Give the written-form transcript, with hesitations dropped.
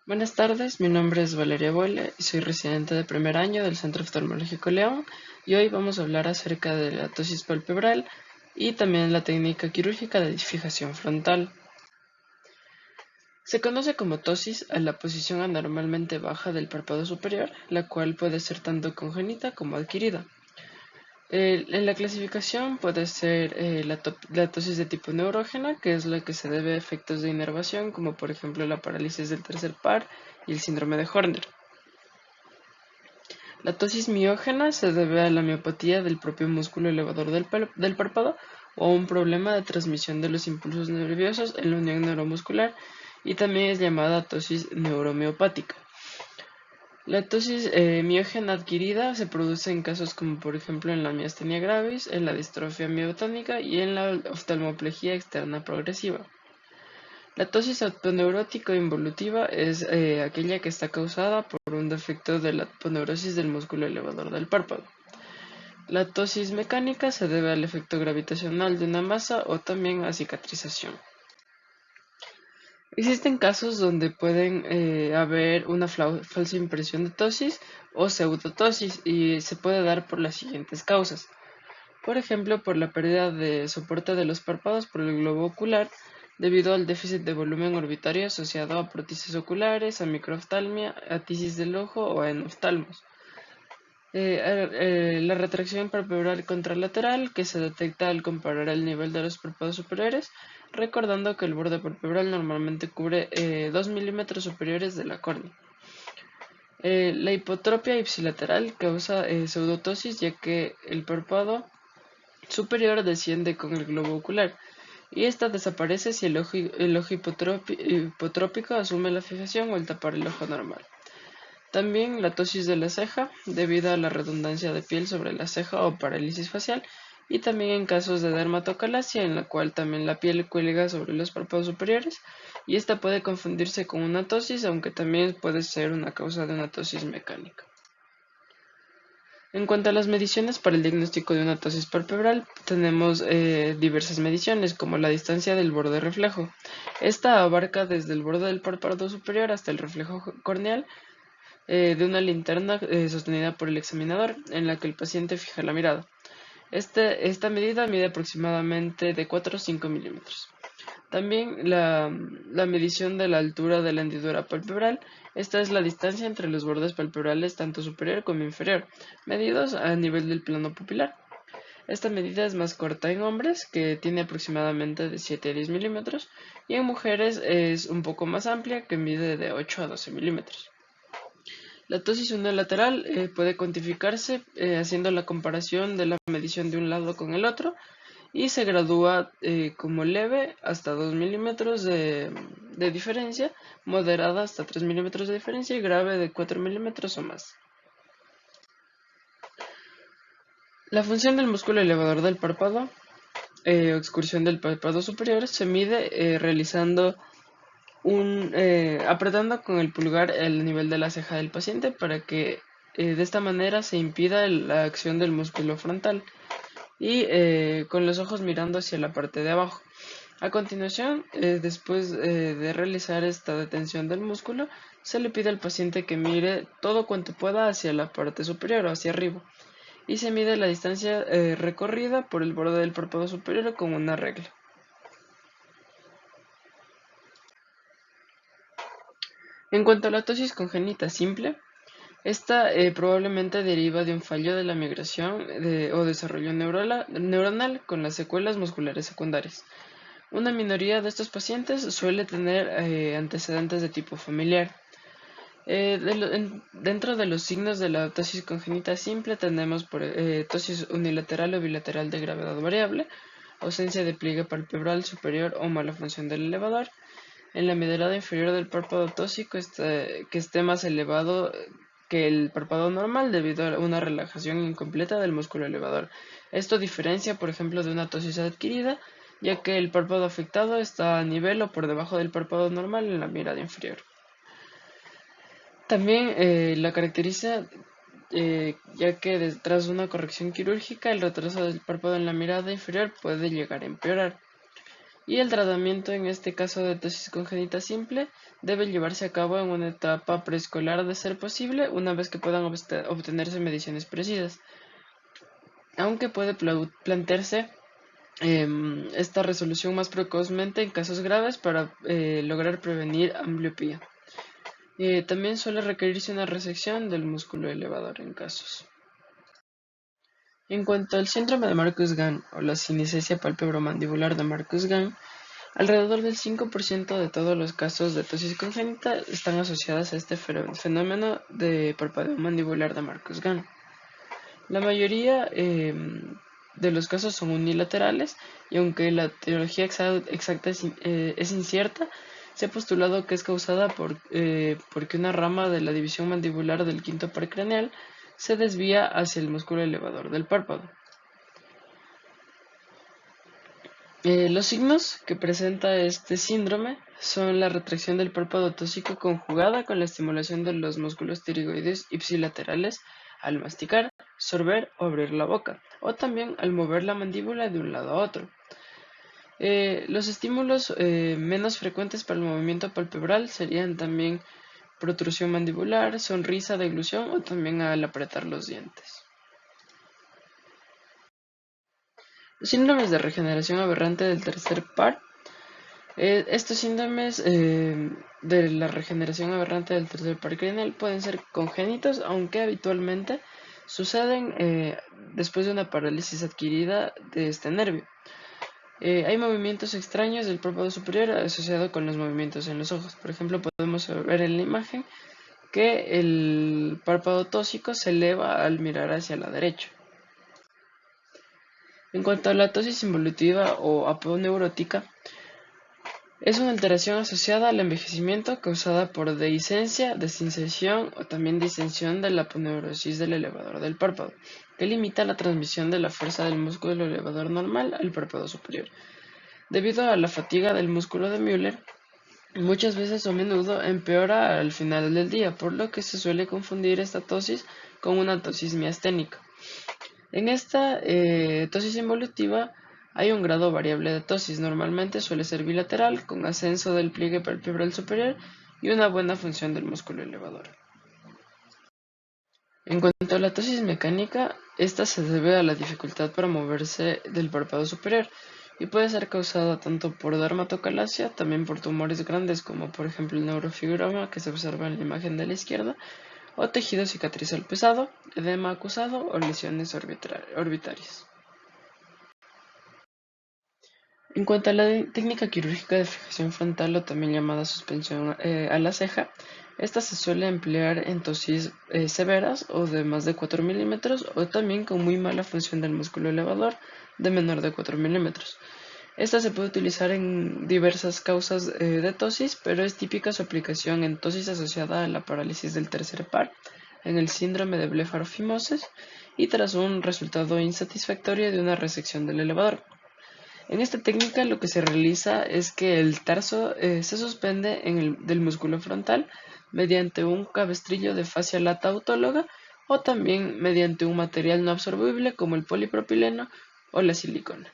Buenas tardes, mi nombre es Valeria Boyle y soy residente de primer año del Centro Oftalmológico León y hoy vamos a hablar acerca de la ptosis palpebral y también la técnica quirúrgica de fijación frontal. Se conoce como ptosis a la posición anormalmente baja del párpado superior, la cual puede ser tanto congénita como adquirida. En la clasificación puede ser la ptosis de tipo neurógena, que es la que se debe a efectos de inervación, como por ejemplo la parálisis del tercer par y el síndrome de Horner. La ptosis miógena se debe a la miopatía del propio músculo elevador del párpado o a un problema de transmisión de los impulsos nerviosos en la unión neuromuscular y también es llamada ptosis neuromiopática. La ptosis miógena adquirida se produce en casos como por ejemplo en la miastenia gravis, en la distrofia miotónica y en la oftalmoplegia externa progresiva. La ptosis aponeurótica involutiva es aquella que está causada por un defecto de la aponeurosis del músculo elevador del párpado. La ptosis mecánica se debe al efecto gravitacional de una masa o también a cicatrización. Existen casos donde pueden haber una falsa impresión de ptosis o pseudotosis y se puede dar por las siguientes causas. Por ejemplo, por la pérdida de soporte de los párpados por el globo ocular debido al déficit de volumen orbitario asociado a prótesis oculares, a microoftalmia, a tisis del ojo o a enoftalmos. La retracción palpebral contralateral que se detecta al comparar el nivel de los párpados superiores, recordando que el borde palpebral normalmente cubre 2 milímetros superiores de la córnea. La hipotropia ipsilateral causa pseudotosis ya que el párpado superior desciende con el globo ocular y esta desaparece si el ojo hipotrópico asume la fijación o el tapar el ojo normal. También la ptosis de la ceja, debido a la redundancia de piel sobre la ceja o parálisis facial, y también en casos de dermatocalasia, en la cual también la piel cuelga sobre los párpados superiores, y esta puede confundirse con una ptosis, aunque también puede ser una causa de una ptosis mecánica. En cuanto a las mediciones para el diagnóstico de una ptosis palpebral, tenemos diversas mediciones, como la distancia del borde reflejo. Esta abarca desde el borde del párpado superior hasta el reflejo corneal de una linterna sostenida por el examinador, en la que el paciente fija la mirada. Esta medida mide aproximadamente de 4 a 5 milímetros. También la medición de la altura de la hendidura palpebral. Esta es la distancia entre los bordes palpebrales tanto superior como inferior, medidos a nivel del plano pupilar. Esta medida es más corta en hombres, que tiene aproximadamente de 7 a 10 milímetros, y en mujeres es un poco más amplia, que mide de 8 a 12 milímetros. La ptosis unilateral puede cuantificarse haciendo la comparación de la medición de un lado con el otro y se gradúa como leve hasta 2 milímetros de diferencia, moderada hasta 3 milímetros de diferencia y grave de 4 milímetros o más. La función del músculo elevador del párpado o excursión del párpado superior se mide realizando apretando con el pulgar el nivel de la ceja del paciente para que de esta manera se impida la acción del músculo frontal y con los ojos mirando hacia la parte de abajo. A continuación, después de realizar esta detención del músculo, se le pide al paciente que mire todo cuanto pueda hacia la parte superior o hacia arriba y se mide la distancia recorrida por el borde del párpado superior con una regla. En cuanto a la ptosis congénita simple, esta probablemente deriva de un fallo de la migración o desarrollo neuronal con las secuelas musculares secundarias. Una minoría de estos pacientes suele tener antecedentes de tipo familiar. Dentro de los signos de la ptosis congénita simple tenemos ptosis unilateral o bilateral de gravedad variable, ausencia de pliegue palpebral superior o mala función del elevador. En la medular inferior del párpado tóxico que esté más elevado que el párpado normal debido a una relajación incompleta del músculo elevador. Esto diferencia, por ejemplo, de una ptosis adquirida, ya que el párpado afectado está a nivel o por debajo del párpado normal en la mirada inferior. También la caracteriza ya que tras una corrección quirúrgica el retraso del párpado en la mirada inferior puede llegar a empeorar. y el tratamiento en este caso de tosis congénita simple debe llevarse a cabo en una etapa preescolar de ser posible, una vez que puedan obtenerse mediciones precisas, aunque puede plantearse esta resolución más precozmente en casos graves para lograr prevenir ambliopía. También suele requerirse una resección del músculo elevador en casos. En cuanto al síndrome de Marcus-Gann o la sinestesia palpebromandibular de Marcus-Gann, alrededor del 5% de todos los casos de ptosis congénita están asociadas a este fenómeno de parpadeo mandibular de Marcus-Gann. La mayoría de los casos son unilaterales y aunque la etiología exacta es incierta, se ha postulado que es causada porque una rama de la división mandibular del quinto par craneal se desvía hacia el músculo elevador del párpado. Los signos que presenta este síndrome son la retracción del párpado tósico conjugada con la estimulación de los músculos pterigoides ipsilaterales al masticar, sorber o abrir la boca, o también al mover la mandíbula de un lado a otro. Los estímulos menos frecuentes para el movimiento palpebral serían también protrusión mandibular, sonrisa, deglución o también al apretar los dientes. Los síndromes de regeneración aberrante del tercer par. Estos síndromes de la regeneración aberrante del tercer par craneal pueden ser congénitos, aunque habitualmente suceden después de una parálisis adquirida de este nervio. Hay movimientos extraños del párpado superior asociados con los movimientos en los ojos. Por ejemplo, podemos ver en la imagen que el párpado tósico se eleva al mirar hacia la derecha. En cuanto a la ptosis involutiva o aponeurótica, es una alteración asociada al envejecimiento causada por dehiscencia, desinserción o también distensión de la aponeurosis del elevador del párpado, que limita la transmisión de la fuerza del músculo elevador normal al párpado superior. Debido a la fatiga del músculo de Müller, muchas veces o a menudo empeora al final del día, por lo que se suele confundir esta ptosis con una ptosis miasténica. En esta ptosis involutiva hay un grado variable de ptosis, normalmente suele ser bilateral, con ascenso del pliegue palpebral superior y una buena función del músculo elevador. En cuanto a la ptosis mecánica, esta se debe a la dificultad para moverse del párpado superior y puede ser causada tanto por dermatocalasia, también por tumores grandes como por ejemplo el neurofibroma que se observa en la imagen de la izquierda, o tejido cicatrizal pesado, edema acusado o lesiones orbitarias. En cuanto a la técnica quirúrgica de fijación frontal o también llamada suspensión a la ceja, esta se suele emplear en ptosis severas o de más de 4 milímetros o también con muy mala función del músculo elevador de menor de 4 milímetros. Esta se puede utilizar en diversas causas de ptosis, pero es típica su aplicación en ptosis asociada a la parálisis del tercer par, en el síndrome de blefarophimosis y tras un resultado insatisfactorio de una resección del elevador. En esta técnica lo que se realiza es que el tarso se suspende del músculo frontal mediante un cabestrillo de fascia lata autóloga o también mediante un material no absorbible como el polipropileno o la silicona.